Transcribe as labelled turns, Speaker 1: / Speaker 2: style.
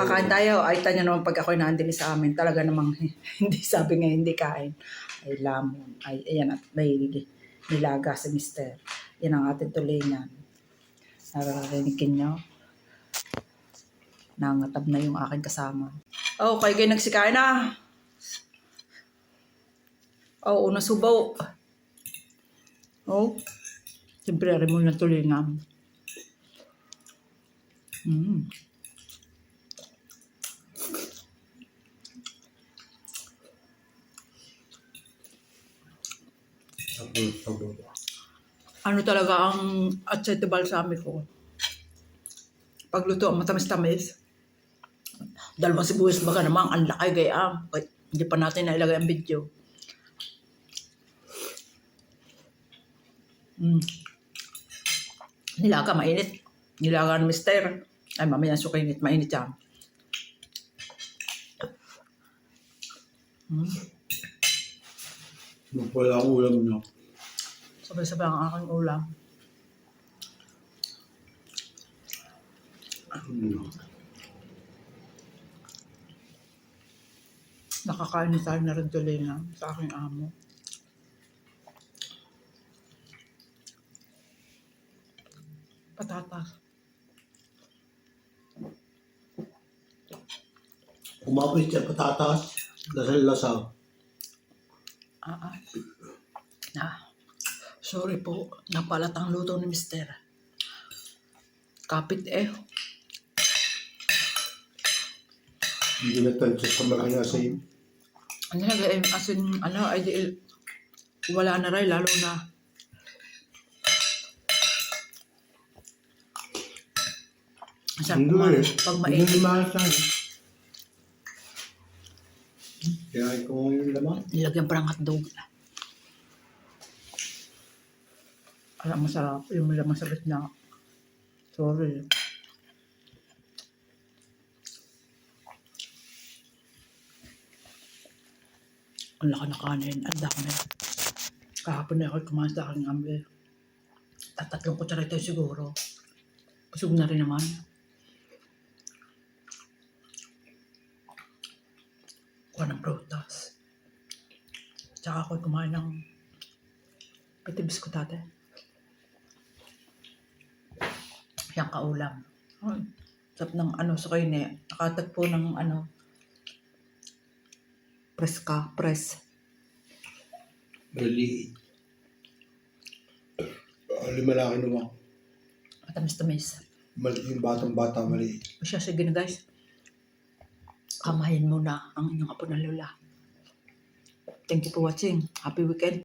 Speaker 1: kakain tayo. Ay, tanyo naman pag ako'y naandili sa amin. Talaga namang hindi sabi nga hindi kain. Ay, lamon. Ay, ayan at may nilaga si Mister. Yan ang ating tulingan. Nararinigin nyo. Nangatab na yung aking kasama. Oh, kayo nagsikain na. Oh, una subaw. Oh, siyempre rin mo ng tulingan. Ano talaga ang aceto balsamico? Pagluto ang matamis-tamis. Dalawang sibuyas baga naman, ang laki gaya. Hindi pa natin nailagay ang video. Nilaga, mainit. Nilaga ng Mister. Ay, mamaya sukainit, mainit yan.
Speaker 2: Wala ang ulam nyo.
Speaker 1: Sabay-sabay ang aking ulam. Nakakain tayo na rin tulingan sa aking amo. Patatas.
Speaker 2: Kumapit siya patatas, lasal-lasal.
Speaker 1: Sorry po, napalat ang luto ni Mister. Kapit eh.
Speaker 2: Hindi na tansya sa malaking asin.
Speaker 1: Ano na gaya, asin, ay di, wala na rin, lalo na. Masarap kumain, pag mainit.
Speaker 2: Hindi maasan. Kaya ko yung laman.
Speaker 1: Nilagyan pa ng hotdog. Alam, masarap. Yung laman sa gitna. Sorry. Ang laki na kanin. Ang dami. Kahapon na ako kumain sa aking ambil. Tatlong kutsara ito siguro. Busog na rin naman. Kuha ng prutas. Tsaka ako kumain ng piti biskutate. Yang kaulam. Sarap ng sa kayo niya. Nakatagpo ng press.
Speaker 2: Maliit. Malaki naman.
Speaker 1: Matamis-tamis.
Speaker 2: Maliit yung batang-bata, maliit.
Speaker 1: O siya, sige na guys. Kamahin muna ang inyong apo na lola. Thank you for watching. Happy weekend.